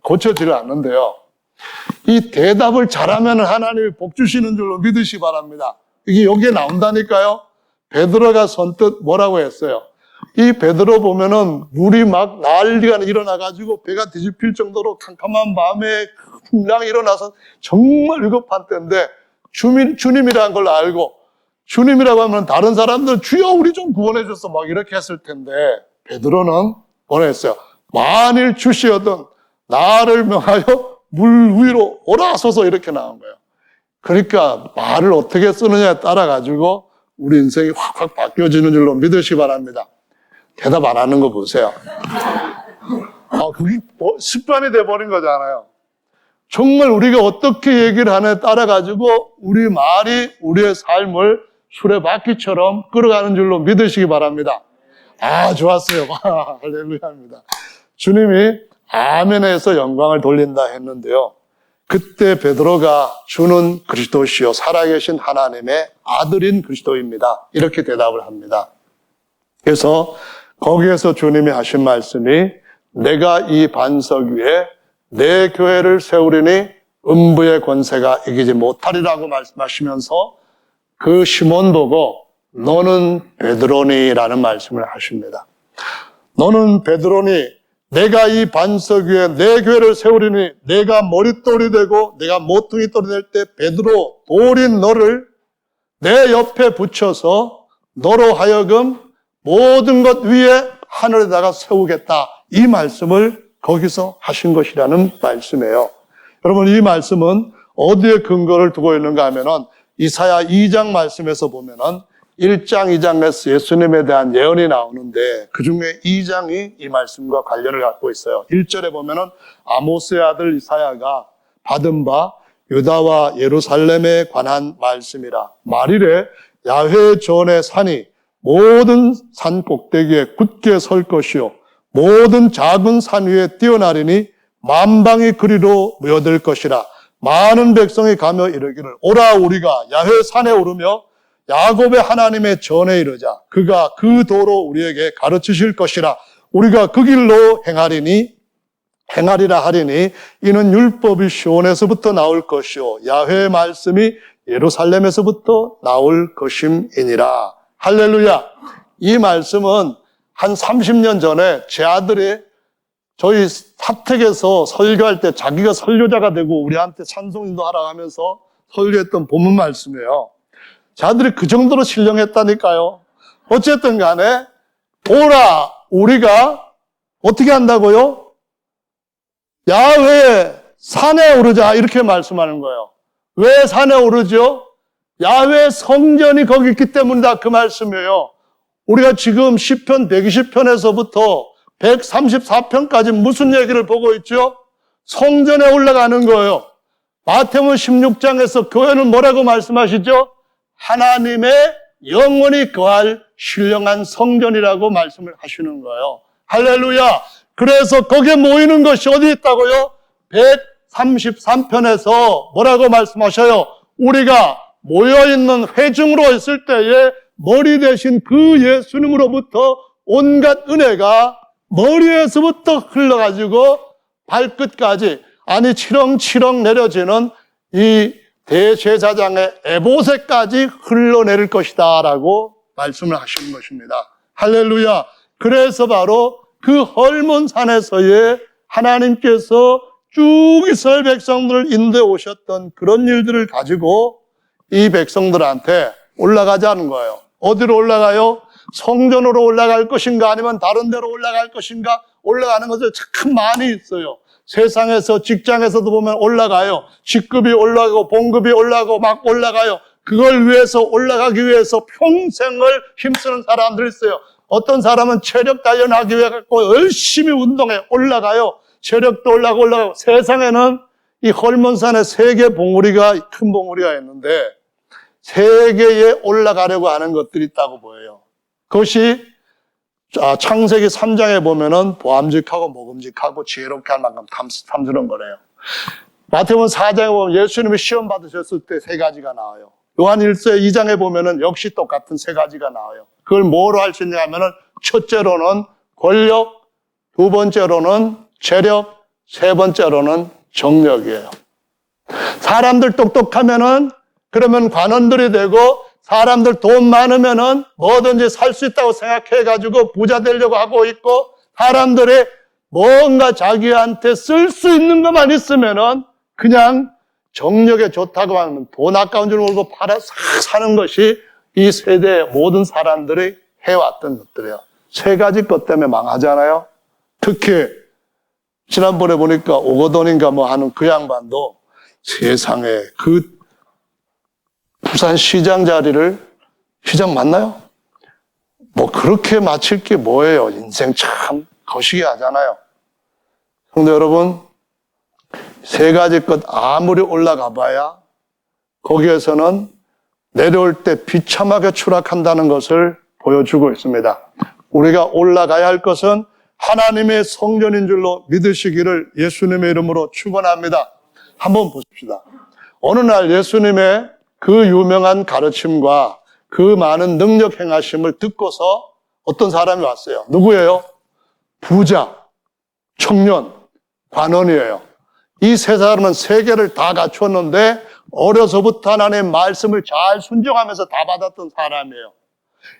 고쳐지지 않는데요. 이 대답을 잘하면 하나님이 복 주시는 줄로 믿으시기 바랍니다. 이게 여기에 나온다니까요. 베드로가 선뜻 뭐라고 했어요? 이 베드로 보면은 물이 막 난리가 일어나가지고 배가 뒤집힐 정도로 캄캄한 밤에 풍랑이 일어나서 정말 위급한 때인데 주님이라는 걸 알고 주님이라고 하면 다른 사람들은 주여 우리 좀 구원해 줬어 막 이렇게 했을 텐데 베드로는 뭐랬어요? 만일 주시어든 나를 명하여 물 위로 오라소서 이렇게 나온 거예요. 그러니까 말을 어떻게 쓰느냐에 따라 가지고 우리 인생이 확확 바뀌어지는 줄로 믿으시기 바랍니다. 대답 안 하는 거 보세요. 그게 습관이 돼버린 거잖아요. 정말 우리가 어떻게 얘기를 하느냐에 따라 가지고 우리 말이 우리의 삶을 수레바퀴처럼 끌어가는 줄로 믿으시기 바랍니다. 좋았어요. 할렐루야입니다. 주님이 아멘에서 영광을 돌린다 했는데요. 그때 베드로가 주는 그리스도시요 살아계신 하나님의 아들인 그리스도입니다. 이렇게 대답을 합니다. 그래서 거기에서 주님이 하신 말씀이 내가 이 반석 위에 내 교회를 세우리니 음부의 권세가 이기지 못하리라고 말씀하시면서 그 시몬 보고 너는 베드로니라는 말씀을 하십니다. 너는 베드로니 내가 이 반석 위에 내 교회를 세우리니 내가 머릿돌이 되고 내가 모퉁이 돌이 될 때 베드로 돌인 너를 내 옆에 붙여서 너로 하여금 모든 것 위에 하늘에다가 세우겠다. 이 말씀을 거기서 하신 것이라는 말씀이에요. 여러분 이 말씀은 어디에 근거를 두고 있는가 하면은 이사야 2장 말씀에서 보면은 1장, 2장에서 예수님에 대한 예언이 나오는데 그 중에 2장이 이 말씀과 관련을 갖고 있어요. 1절에 보면은 아모스의 아들 이사야가 받은 바 유다와 예루살렘에 관한 말씀이라. 말이래 야훼 전의 산이 모든 산 꼭대기에 굳게 설 것이요 모든 작은 산 위에 뛰어나리니 만방이 그리로 모여들 것이라. 많은 백성이 가며 이르기를 오라 우리가 야훼 산에 오르며 야곱의 하나님의 전에 이르자. 그가 그 도로 우리에게 가르치실 것이라. 우리가 그 길로 행하리라 하리니 이는 율법이 시온에서부터 나올 것이요 야훼의 말씀이 예루살렘에서부터 나올 것임이니라. 할렐루야. 이 말씀은 한 30년 전에 제 아들이 저희 사택에서 설교할 때 자기가 설교자가 되고 우리한테 찬송인도 하라 하면서 설교했던 본문 말씀이에요. 제 아들이 그 정도로 신령했다니까요. 어쨌든 간에 오라 우리가 어떻게 한다고요? 야훼 산에 오르자 이렇게 말씀하는 거예요. 왜 산에 오르죠? 야훼 성전이 거기 있기 때문이다 그 말씀이에요. 우리가 지금 시편 120편에서부터 134편까지 무슨 얘기를 보고 있죠? 성전에 올라가는 거예요. 마태복음 16장에서 교회는 뭐라고 말씀하시죠? 하나님의 영원히 거할 신령한 성전이라고 말씀을 하시는 거예요. 할렐루야. 그래서 거기에 모이는 것이 어디 있다고요? 133편에서 뭐라고 말씀하셔요? 우리가 모여있는 회중으로 있을 때에 머리 대신 그 예수님으로부터 온갖 은혜가 머리에서부터 흘러가지고 발끝까지, 아니 치렁치렁 내려지는 이 대제사장의 에봇에까지 흘러내릴 것이다 라고 말씀을 하시는 것입니다. 할렐루야. 그래서 바로 그 헐몬 산에서의 하나님께서 쭉 이스라엘 백성들을 인도해 오셨던 그런 일들을 가지고 이 백성들한테 올라가자는 거예요. 어디로 올라가요? 성전으로 올라갈 것인가 아니면 다른 데로 올라갈 것인가? 올라가는 것이 참 많이 있어요. 세상에서 직장에서도 보면 올라가요. 직급이 올라가고 봉급이 올라가고 막 올라가요. 그걸 위해서 올라가기 위해서 평생을 힘쓰는 사람들이 있어요. 어떤 사람은 체력 단련하기 위해 갖고 열심히 운동해 올라가요. 체력도 올라가고 세상에는 이 헐몬산에 세 개 봉우리가, 큰 봉우리가 있는데 세 개에 올라가려고 하는 것들이 있다고 보여요. 그것이 창세기 3장에 보면은 보암직하고 먹음직하고 지혜롭게 할 만큼 탐스러운 거래요. 마태복음 4장에 보면 예수님이 시험 받으셨을 때 세 가지가 나와요. 요한 1서 2장에 보면은 역시 똑같은 세 가지가 나와요. 그걸 뭐로 할 수 있냐 하면은 첫째로는 권력, 두 번째로는 재력, 세 번째로는 정력이에요. 사람들 똑똑하면은 그러면 관원들이 되고 사람들 돈 많으면은 뭐든지 살 수 있다고 생각해가지고 부자 되려고 하고 있고, 사람들이 뭔가 자기한테 쓸 수 있는 것만 있으면은 그냥 정력에 좋다고 하면 돈 아까운 줄 모르고 팔아 싹 사는 것이 이 세대의 모든 사람들이 해왔던 것들이에요. 세 가지 것 때문에 망하잖아요. 특히 지난번에 보니까 오거돈인가 뭐 하는 그 양반도 세상에 그 부산시장 자리를, 시장 맞나요? 뭐 그렇게 마칠 게 뭐예요. 인생 참 거시기 하잖아요. 근데 여러분, 세 가지 것 아무리 올라가 봐야 거기에서는 내려올 때 비참하게 추락한다는 것을 보여주고 있습니다. 우리가 올라가야 할 것은 하나님의 성전인 줄로 믿으시기를 예수님의 이름으로 축원합니다. 한번 보십시다. 어느 날 예수님의 그 유명한 가르침과 그 많은 능력 행하심을 듣고서 어떤 사람이 왔어요. 누구예요? 부자, 청년, 관원이에요. 이 세 사람은 세 개를 다 갖췄는데 어려서부터 하나님의 말씀을 잘 순종하면서 다 받았던 사람이에요.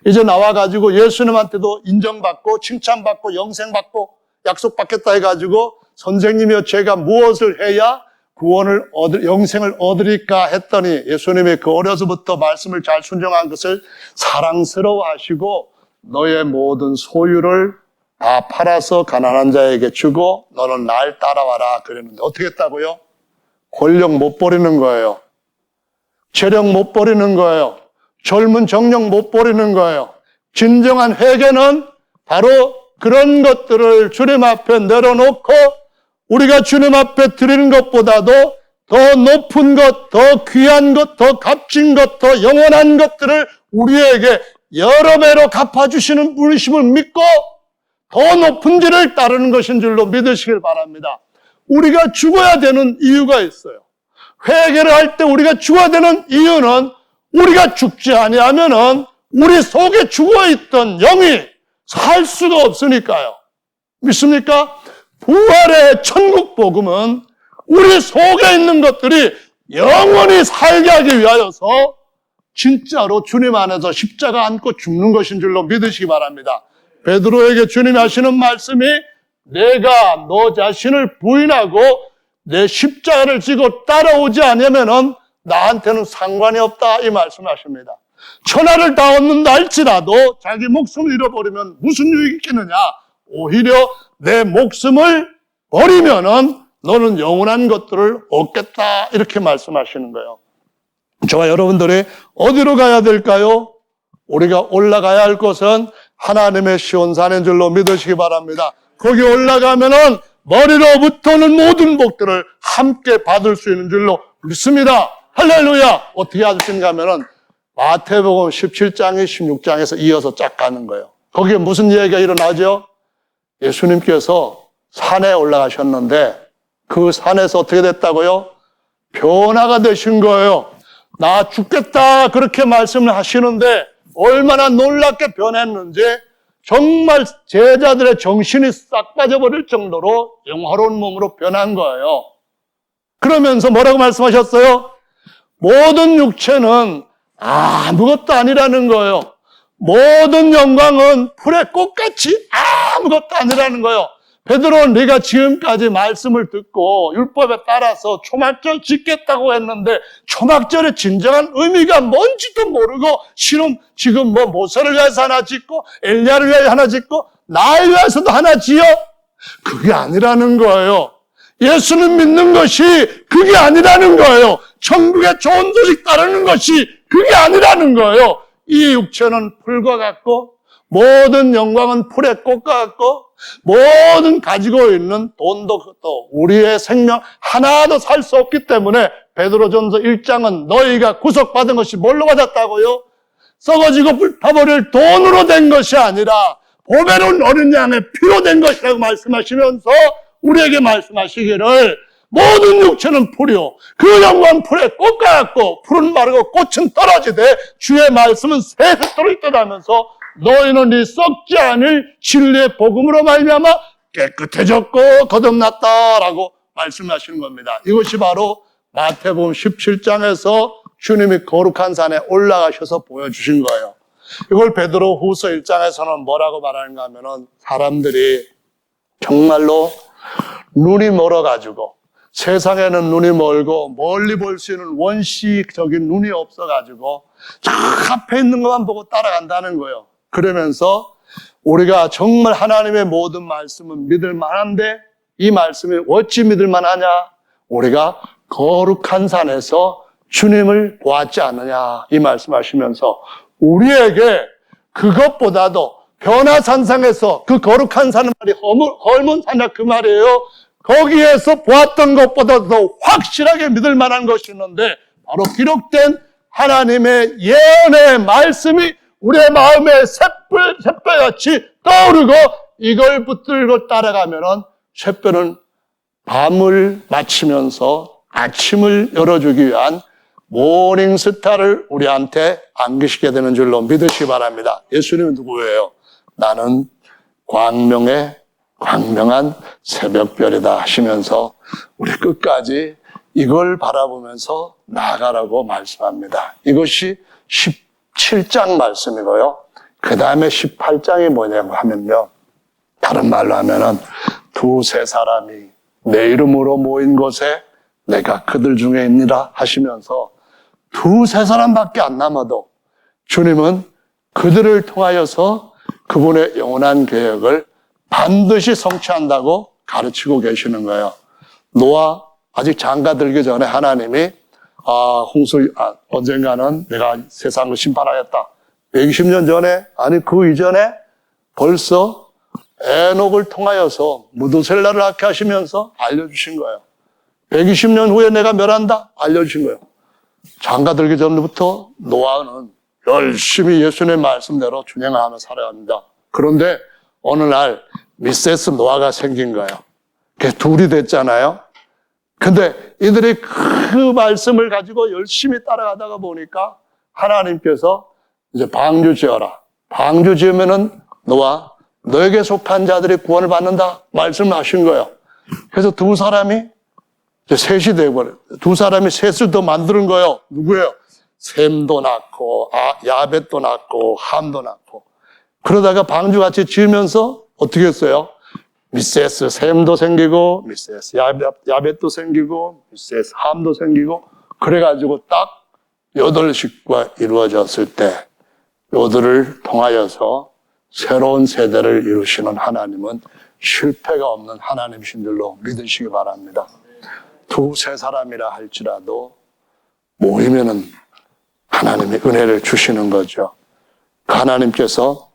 이제 나와가지고 예수님한테도 인정받고 칭찬받고 영생받고 약속받겠다 해가지고 선생님이여 제가 무엇을 해야 구원을 영생을 얻으리까 했더니 예수님이 그 어려서부터 말씀을 잘 순종한 것을 사랑스러워 하시고 너의 모든 소유를 다 팔아서 가난한 자에게 주고 너는 날 따라와라 그랬는데 어떻게 했다고요? 권력 못 버리는 거예요. 재력 못 버리는 거예요. 젊은 정력 못 버리는 거예요. 진정한 회개는 바로 그런 것들을 주님 앞에 내려놓고 우리가 주님 앞에 드리는 것보다도 더 높은 것, 더 귀한 것, 더 값진 것, 더 영원한 것들을 우리에게 여러 배로 갚아주시는 분이심을 믿고 더 높은 길을 따르는 것인 줄로 믿으시길 바랍니다. 우리가 죽어야 되는 이유가 있어요. 회개를 할 때 우리가 죽어야 되는 이유는 우리가 죽지 아니하면은 우리 속에 죽어있던 영이 살 수가 없으니까요. 믿습니까? 부활의 천국 복음은 우리 속에 있는 것들이 영원히 살게 하기 위하여서 진짜로 주님 안에서 십자가 안고 죽는 것인 줄로 믿으시기 바랍니다. 베드로에게 주님이 하시는 말씀이 내가 너 자신을 부인하고 내 십자가를 지고 따라오지 않으면은 나한테는 상관이 없다 이 말씀하십니다. 천하를 다 얻는다 할지라도 자기 목숨을 잃어버리면 무슨 유익이 있겠느냐. 오히려 내 목숨을 버리면은 너는 영원한 것들을 얻겠다 이렇게 말씀하시는 거예요. 저와 여러분들이 어디로 가야 될까요? 우리가 올라가야 할 곳은 하나님의 시온산인 줄로 믿으시기 바랍니다. 거기 올라가면은 머리로부터는 모든 복들을 함께 받을 수 있는 줄로 믿습니다. 할렐루야! 어떻게 하실 수 있는가 하면은 마태복음 17장이 16장에서 이어서 쫙 가는 거예요. 거기에 무슨 이야기가 일어나죠? 예수님께서 산에 올라가셨는데 그 산에서 어떻게 됐다고요? 변화가 되신 거예요. 나 죽겠다 그렇게 말씀을 하시는데 얼마나 놀랍게 변했는지 정말 제자들의 정신이 싹 빠져버릴 정도로 영화로운 몸으로 변한 거예요. 그러면서 뭐라고 말씀하셨어요? 모든 육체는 아무것도 아니라는 거예요. 모든 영광은 풀의 꽃같이 아무것도 아니라는 거예요. 베드로, 네가 지금까지 말씀을 듣고 율법에 따라서 초막절 짓겠다고 했는데 초막절의 진정한 의미가 뭔지도 모르고 지금 모세를 위해서 하나 짓고 엘리야를 위해서 하나 짓고 나를 위해서도 하나 지어? 그게 아니라는 거예요. 예수는 믿는 것이 그게 아니라는 거예요. 천국의 좋은 소식 따르는 것이 그게 아니라는 거예요. 이 육체는 풀과 같고 모든 영광은 풀의 꽃과 같고 모든 가지고 있는 돈도 또 우리의 생명 하나도 살 수 없기 때문에 베드로전서 1장은 너희가 구속받은 것이 뭘로 받았다고요? 썩어지고 불타버릴 돈으로 된 것이 아니라 보배로운 어린 양의 피로 된 것이라고 말씀하시면서 우리에게 말씀하시기를 모든 육체는 풀이요 그 영광은 풀의 꽃과 같고 풀은 마르고 꽃은 떨어지되 주의 말씀은 세세토록 있다면서 너희는 이 썩지 않을 진리의 복음으로 말미암아 깨끗해졌고 거듭났다라고 말씀하시는 겁니다. 이것이 바로 마태복음 17장에서 주님이 거룩한 산에 올라가셔서 보여주신 거예요. 이걸 베드로 후서 1장에서는 뭐라고 말하는가 하면은 사람들이 정말로 눈이 멀어가지고 세상에는 눈이 멀고 멀리 볼 수 있는 원시적인 눈이 없어가지고 저 앞에 있는 것만 보고 따라간다는 거예요. 그러면서 우리가 정말 하나님의 모든 말씀은 믿을 만한데 이 말씀이 어찌 믿을 만하냐? 우리가 거룩한 산에서 주님을 보았지 않느냐 이 말씀하시면서 우리에게 그것보다도 변화산상에서 그 거룩한 산은 말이 헐몬 산이야 그 말이에요. 거기에서 보았던 것보다도 확실하게 믿을 만한 것이 있는데 바로 기록된 하나님의 예언의 말씀이 우리의 마음에 샛별같이 떠오르고 이걸 붙들고 따라가면은 샛별은 밤을 마치면서 아침을 열어주기 위한 모닝스타를 우리한테 안기시게 되는 줄로 믿으시기 바랍니다. 예수님은 누구예요? 나는 광명한 새벽별이다 하시면서 우리 끝까지 이걸 바라보면서 나아가라고 말씀합니다. 이것이 17장 말씀이고요. 그 다음에 18장이 뭐냐고 하면요. 다른 말로 하면은 두세 사람이 내 이름으로 모인 곳에 내가 그들 중에 있느라 하시면서 두세 사람밖에 안 남아도 주님은 그들을 통하여서 그분의 영원한 계획을 반드시 성취한다고 가르치고 계시는 거예요. 노아 아직 장가들기 전에 하나님이 언젠가는 내가 세상을 심판하겠다. 120년 전에 아니 그 이전에 벌써 에녹을 통하여서 무두셀라를 낳게 하시면서 알려주신 거예요. 120년 후에 내가 멸한다 알려주신 거예요. 장가들기 전부터 노아는 열심히 예수님의 말씀대로 준행하며 살아갑니다. 그런데 어느 날 미세스 노아가 생긴 거예요. 그게 둘이 됐잖아요. 근데 이들이 그 말씀을 가지고 열심히 따라가다가 보니까 하나님께서 이제 방주 지어라. 방주 지으면은 노아 너에게 속한 자들이 구원을 받는다 말씀을 하신 거예요. 그래서 두 사람이 이제 셋이 되어버려요. 두 사람이 셋을 더 만드는 거예요. 누구예요? 셈도 낳고 야벳도 낳고 함도 낳고 그러다가 방주같이 지으면서 어떻게 했어요? 미세스 셈도 생기고 미세스 야벳도 생기고 미세스 함도 생기고 그래가지고 딱 8식구가 이루어졌을 때 요들을 통하여서 새로운 세대를 이루시는 하나님은 실패가 없는 하나님이신 줄로 믿으시기 바랍니다. 두세 사람이라 할지라도 모이면은 하나님이 은혜를 주시는 거죠. 하나님께서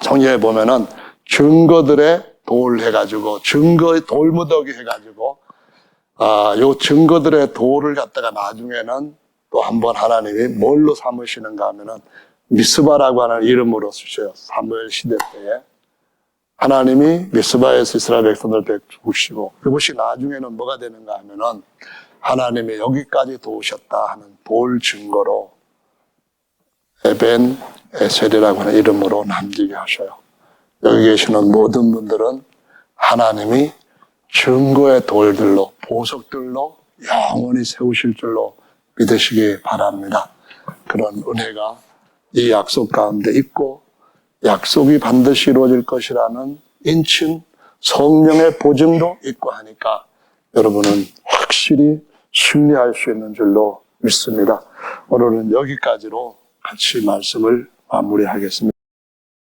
성경에 보면은 증거들의 돌 해가지고 증거의 돌무더기 해가지고 요 증거들의 돌을 갖다가 나중에는 또 한 번 하나님이 뭘로 삼으시는가 하면은 미스바라고 하는 이름으로 쓰셔요. 사무엘 시대 때에. 하나님이 미스바에서 이스라엘 백성을 베푸시고 그것이 나중에는 뭐가 되는가 하면은 하나님이 여기까지 도우셨다 하는 도울 증거로 에벤 에셀이라고 하는 이름으로 남기게 하셔요. 여기 계시는 모든 분들은 하나님이 증거의 돌들로 보석들로 영원히 세우실 줄로 믿으시기 바랍니다. 그런 은혜가 이 약속 가운데 있고 약속이 반드시 이루어질 것이라는 인칭 성령의 보증도 있고 하니까 여러분은 확실히 승리할 수 있는 줄로 믿습니다. 오늘은 여기까지로 같이 말씀을 마무리하겠습니다.